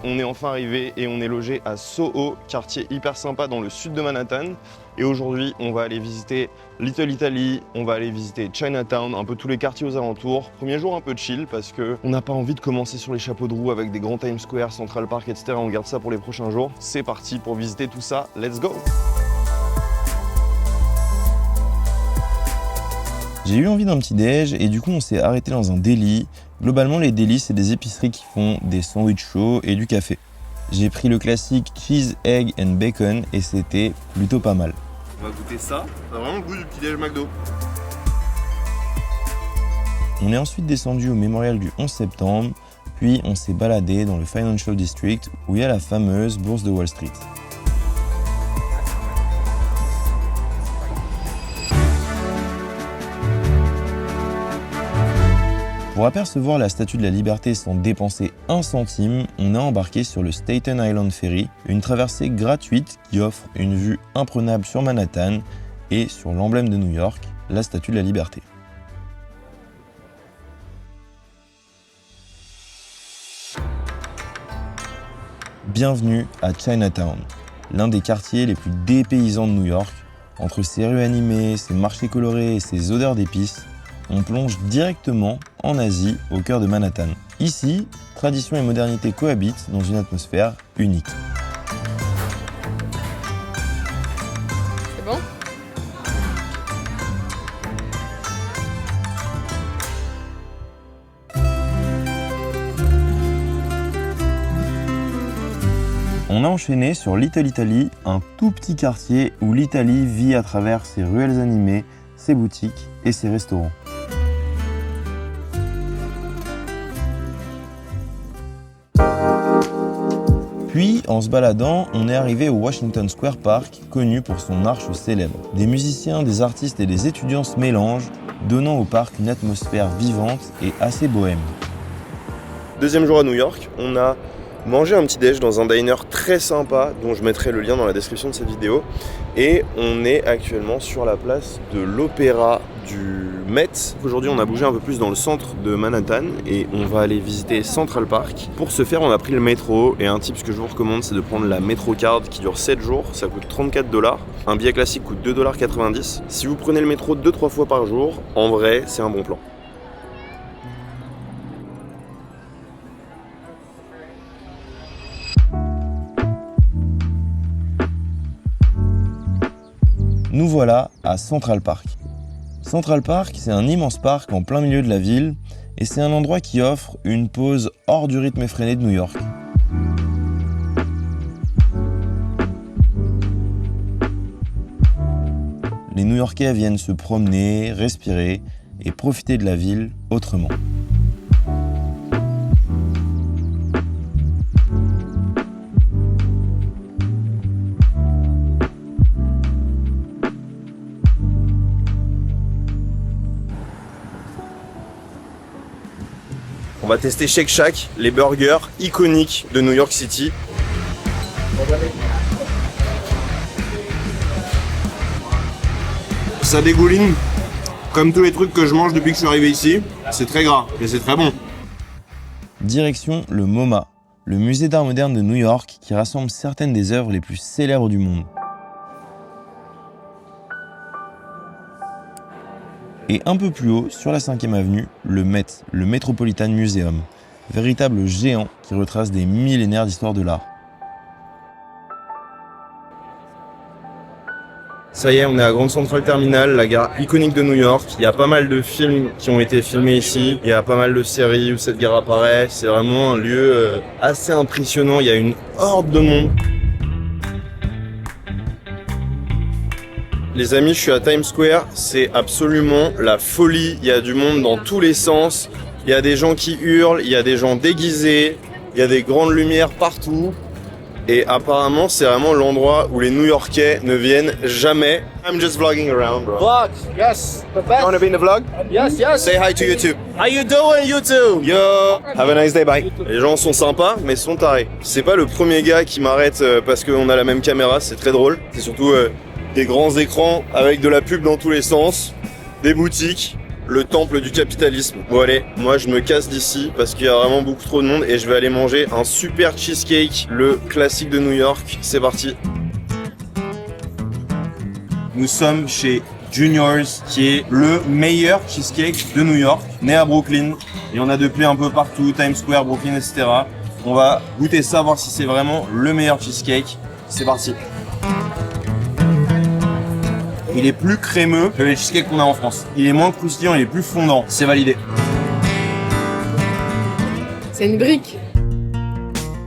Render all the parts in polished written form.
on est enfin arrivé et on est logé à Soho, quartier hyper sympa dans le sud de Manhattan. Et aujourd'hui, on va aller visiter Little Italy, on va aller visiter Chinatown, un peu tous les quartiers aux alentours. Premier jour un peu chill parce qu'on n'a pas envie de commencer sur les chapeaux de roue avec des grands Times Square, Central Park, etc. On garde ça pour les prochains jours. C'est parti pour visiter tout ça, let's go! J'ai eu envie d'un petit déj et du coup on s'est arrêté dans un deli. Globalement les delis c'est des épiceries qui font des sandwichs chauds et du café. J'ai pris le classique cheese, egg and bacon et c'était plutôt pas mal. On va goûter ça, ça a vraiment le goût du petit déj McDo. On est ensuite descendu au mémorial du 11 septembre, puis on s'est baladé dans le Financial District où il y a la fameuse bourse de Wall Street. Pour apercevoir la Statue de la Liberté sans dépenser un centime, on a embarqué sur le Staten Island Ferry, une traversée gratuite qui offre une vue imprenable sur Manhattan et sur l'emblème de New York, la Statue de la Liberté. Bienvenue à Chinatown, l'un des quartiers les plus dépaysants de New York. Entre ses rues animées, ses marchés colorés et ses odeurs d'épices, on plonge directement en Asie, au cœur de Manhattan. Ici, tradition et modernité cohabitent dans une atmosphère unique. C'est bon ? On a enchaîné sur Little Italy, un tout petit quartier où l'Italie vit à travers ses ruelles animées, ses boutiques et ses restaurants. Puis, en se baladant, on est arrivé au Washington Square Park, connu pour son arche célèbre. Des musiciens, des artistes et des étudiants se mélangent, donnant au parc une atmosphère vivante et assez bohème. Deuxième jour à New York, on a mangé un petit déj dans un diner très sympa dont je mettrai le lien dans la description de cette vidéo. Et on est actuellement sur la place de l'Opéra du Met. Aujourd'hui on a bougé un peu plus dans le centre de Manhattan et on va aller visiter Central Park. Pour ce faire on a pris le métro et un tip que je vous recommande c'est de prendre la MetroCard qui dure 7 jours, ça coûte 34 $. Un billet classique coûte 2,90 $. Si vous prenez le métro 2-3 fois par jour, en vrai c'est un bon plan. Nous voilà à Central Park. Central Park, c'est un immense parc en plein milieu de la ville et c'est un endroit qui offre une pause hors du rythme effréné de New York. Les New-Yorkais viennent se promener, respirer et profiter de la ville autrement. On va tester Shake Shack, les burgers iconiques de New York City. Ça dégouline, comme tous les trucs que je mange depuis que je suis arrivé ici. C'est très gras, mais c'est très bon. Direction le MoMA, le musée d'art moderne de New York qui rassemble certaines des œuvres les plus célèbres du monde. Et un peu plus haut, sur la 5e avenue, le Met, le Metropolitan Museum, véritable géant qui retrace des millénaires d'histoire de l'art. Ça y est, on est à Grand Central Terminal, la gare iconique de New York. Il y a pas mal de films qui ont été filmés ici. Il y a pas mal de séries où cette gare apparaît. C'est vraiment un lieu assez impressionnant. Il y a une horde de monde. Les amis, je suis à Times Square, c'est absolument la folie, il y a du monde dans tous les sens, il y a des gens qui hurlent, il y a des gens déguisés, il y a des grandes lumières partout et apparemment c'est vraiment l'endroit où les New-Yorkais ne viennent jamais. I'm just vlogging around, bro. Vlog, yes, the best. You wanna be in the vlog? Yes, yes. Say hi to YouTube. How you doing, YouTube? Yo, have a nice day, bye. Les gens sont sympas, mais sont tarés. C'est pas le premier gars qui m'arrête parce qu'on a la même caméra, c'est très drôle. C'est surtout des grands écrans avec de la pub dans tous les sens, des boutiques, le temple du capitalisme. Bon allez, moi je me casse d'ici parce qu'il y a vraiment beaucoup trop de monde et je vais aller manger un super cheesecake, le classique de New York. C'est parti. Nous sommes chez Juniors, qui est le meilleur cheesecake de New York, né à Brooklyn. Il y en a depuis un peu partout, Times Square, Brooklyn, etc. On va goûter ça, voir si c'est vraiment le meilleur cheesecake. C'est parti. Il est plus crémeux que les cheesecakes qu'on a en France. Il est moins croustillant, il est plus fondant. C'est validé. C'est une brique.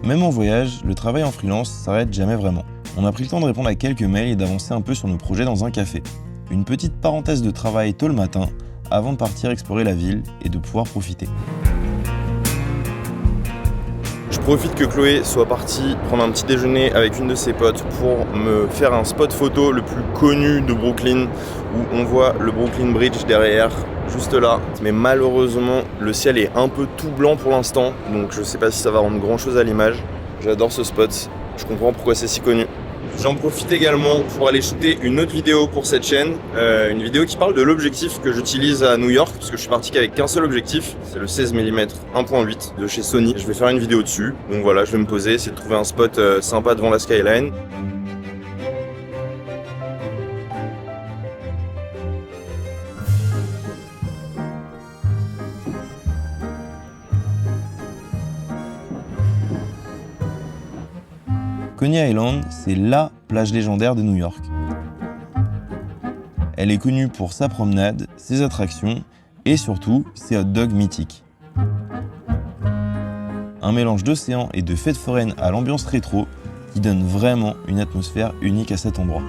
Même en voyage, le travail en freelance s'arrête jamais vraiment. On a pris le temps de répondre à quelques mails et d'avancer un peu sur nos projets dans un café. Une petite parenthèse de travail tôt le matin, avant de partir explorer la ville et de pouvoir profiter. Je profite que Chloé soit partie prendre un petit déjeuner avec une de ses potes pour me faire un spot photo le plus connu de Brooklyn, où on voit le Brooklyn Bridge derrière, juste là. Mais malheureusement, le ciel est un peu tout blanc pour l'instant, donc je sais pas si ça va rendre grand chose à l'image. J'adore ce spot, je comprends pourquoi c'est si connu. J'en profite également pour aller shooter une autre vidéo pour cette chaîne, une vidéo qui parle de l'objectif que j'utilise à New York, parce que je suis parti qu'avec qu'un seul objectif, c'est le 16 mm 1.8 de chez Sony. Je vais faire une vidéo dessus, donc voilà, je vais me poser, essayer de trouver un spot sympa devant la skyline. Coney Island, c'est LA plage légendaire de New York. Elle est connue pour sa promenade, ses attractions et surtout ses hot dogs mythiques. Un mélange d'océan et de fêtes foraines à l'ambiance rétro qui donne vraiment une atmosphère unique à cet endroit.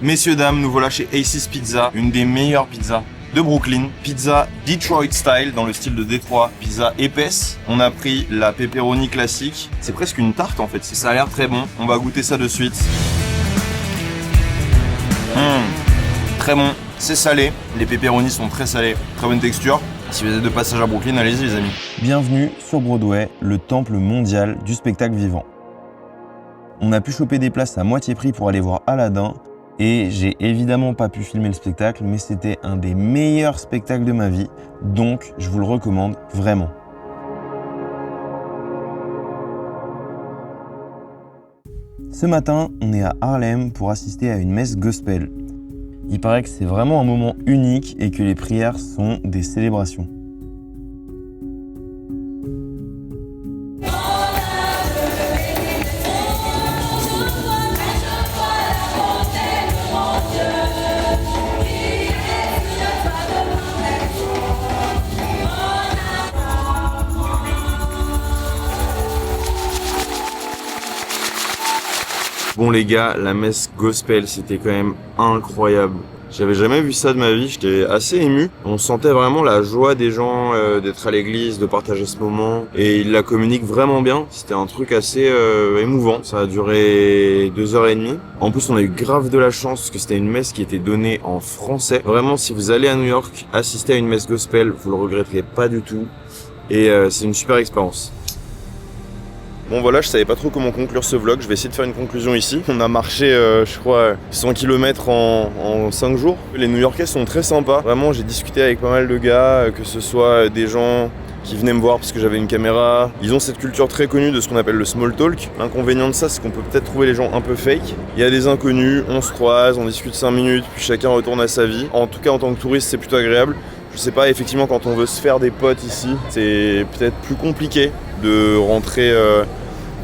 Messieurs, dames, nous voilà chez Ace's Pizza, une des meilleures pizzas de Brooklyn. Pizza Detroit style, dans le style de Détroit, pizza épaisse. On a pris la pepperoni classique. C'est presque une tarte en fait, ça a l'air très bon. On va goûter ça de suite. Très bon, c'est salé. Les pepperonis sont très salés, très bonne texture. Si vous êtes de passage à Brooklyn, allez-y les amis. Bienvenue sur Broadway, le temple mondial du spectacle vivant. On a pu choper des places à moitié prix pour aller voir Aladdin. Et j'ai évidemment pas pu filmer le spectacle, mais c'était un des meilleurs spectacles de ma vie, donc je vous le recommande vraiment. Ce matin, on est à Harlem pour assister à une messe gospel. Il paraît que c'est vraiment un moment unique et que les prières sont des célébrations. Bon les gars, la messe gospel, c'était quand même incroyable. J'avais jamais vu ça de ma vie, j'étais assez ému. On sentait vraiment la joie des gens d'être à l'église, de partager ce moment. Et ils la communiquent vraiment bien. C'était un truc assez émouvant. Ça a duré 2h30. En plus, on a eu grave de la chance parce que c'était une messe qui était donnée en français. Vraiment, si vous allez à New York, assister à une messe gospel, vous le regretterez pas du tout. Et c'est une super expérience. Bon voilà, je savais pas trop comment conclure ce vlog, je vais essayer de faire une conclusion ici. On a marché, je crois, 100 km en 5 jours. Les New-Yorkais sont très sympas. Vraiment, j'ai discuté avec pas mal de gars, que ce soit des gens qui venaient me voir parce que j'avais une caméra. Ils ont cette culture très connue de ce qu'on appelle le small talk. L'inconvénient de ça, c'est qu'on peut peut-être trouver les gens un peu fake. Il y a des inconnus, on se croise, on discute 5 minutes, puis chacun retourne à sa vie. En tout cas, en tant que touriste, c'est plutôt agréable. Je sais pas, effectivement, quand on veut se faire des potes ici, c'est peut-être plus compliqué de rentrer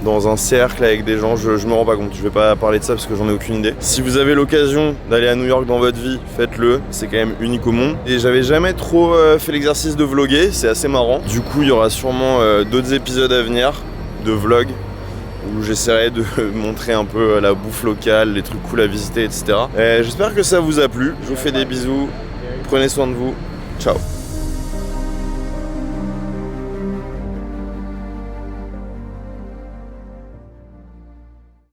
dans un cercle avec des gens, je me rends pas compte, je vais pas parler de ça parce que j'en ai aucune idée. Si vous avez l'occasion d'aller à New York dans votre vie, faites-le, c'est quand même unique au monde. Et j'avais jamais trop fait l'exercice de vlogger, c'est assez marrant. Du coup, il y aura sûrement d'autres épisodes à venir de vlogs où j'essaierai de montrer un peu la bouffe locale, les trucs cool à visiter, etc. J'espère que ça vous a plu, je vous fais des bisous, prenez soin de vous, ciao.